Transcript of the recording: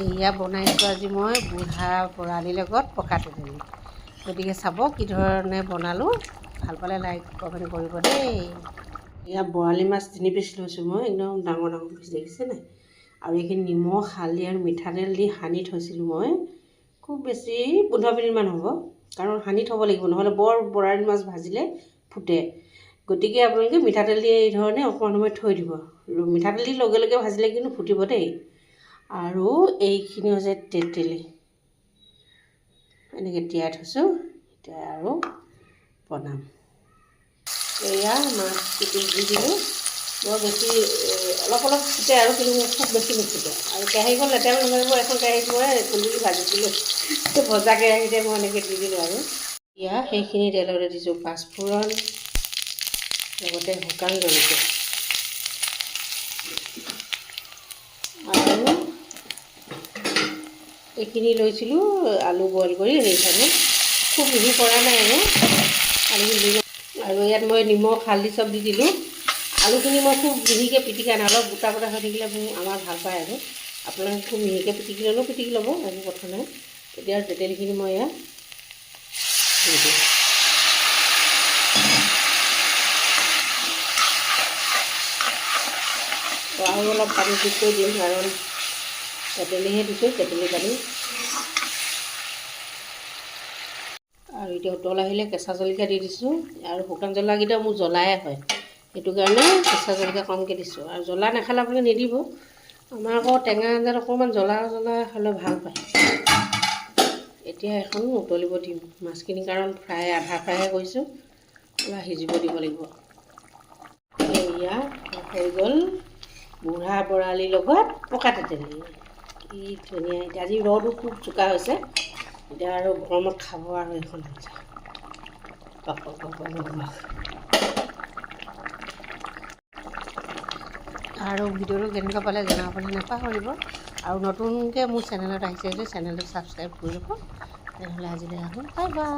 এয়া বনাইছোঁ আজি মই বুঢ়া বৰালিৰ লগত পকা তেতেলী। গতিকে চাব কি ধৰণে বনালোঁ। ভাল পালে লাইক কমেণ্ট কৰিব দেই। এয়া বৰালি মাছ 3 পিচ লৈছোঁ মই, একদম ডাঙৰ ডাঙৰ পিচ দেখিছে নাই। আৰু এইখিনি নিমখ হালধি আৰু মিঠাতেল দি সানি থৈছিলোঁ মই। খুব বেছি 15 মিনিটমান হ'ব, কাৰণ সানি থ'ব লাগিব, নহ'লে বৰ বৰালি মাছ ভাজিলে ফুটে। গতিকে আপোনালোকে মিঠাতেল দি এই ধৰণে অকণমান সময় থৈ দিব। মিঠাতেল দি লগে লগে ভাজিলে কিন্তু ফুটিব দেই। আৰু এইখিনি হৈছে তেতেলী, এনেকৈ তিয়াই থৈছোঁ। এতিয়া আৰু বনাম। এয়া মাছ পিটিকি দি দিলোঁ। বৰ বেছি অলপ অলপ ফুটে আৰু, কিন্তু খুব বেছি নুফুটে। আৰু কেৰাহীখন লেতেৰা নকৰিব, এখন কেৰাহীত মই কুন্দুলি ভাজিছিলোঁ, ভজা কেৰাহীতে মই এনেকৈ দি দিলোঁ। আৰু এতিয়া সেইখিনি তেলতে দিছোঁ পাঁচফোৰণ, লগতে শুকান জলকীয়া আৰু এইখিনি লৈছিলোঁ আলু বইল কৰি, সেইকাৰণে খুব মিহি কৰা নাই আৰু ইয়াত মই নিমখ হালধি চব দি দিলোঁ। আলুখিনি মই খুব মিহিকৈ পিটিকা নাই, অলপ গোটা গোটা হৈ থাকিলে আমাৰ ভাল পায়। আৰু আপোনালোকে খুব মিহিকৈ পিটিকি ল'লেও পিটিকি ল'ব, একো কথা নাই। এতিয়া তেতেলীখিনি মই ইয়াত দি দিওঁ। আৰু অলপ পানী যোগ কৰি দিম, কাৰণ তেতেলীহে দিছোঁ, তেতেলী পানী। আৰু এতিয়া উতল আহিলে কেঁচা জলকীয়া দি দিছোঁ। আৰু শুকান জ্বলাকেইটা মোৰ জ্বলাই হয়, সেইটো কাৰণে কেঁচা জলকীয়া কমকৈ দিছোঁ। আৰু জ্বলা নাখালে আপুনি নিদিব। আমাৰ আকৌ টেঙা আঞ্জাত অকণমান জ্বলা হ'লে ভাল পায়। এতিয়া এখন উতলিব দিম মাছখিনি, কাৰণ আধা ফ্ৰাইহে কৰিছোঁ, অলপ সিজিব দিব লাগিব। এয়া হৈ গ'ল বুঢ়া বৰালিৰ লগত পকা তেতেলী। কি ধুনীয়া! এতিয়া আজি ৰ'দো খুব চোকা হৈছে, এতিয়া আৰু গৰমত খাব আৰু এইখন আঞ্জা। আৰু ভিডিঅ'টো কেনেকুৱা পালে জনাবলৈ নাপাহৰিব। আৰু নতুনকৈ মোৰ চেনেলত আহিছে যে চেনেলটো ছাবস্ক্ৰাইব কৰি ল'ব। তেনেহ'লে আজিলৈ আহোঁ, বাই বাই।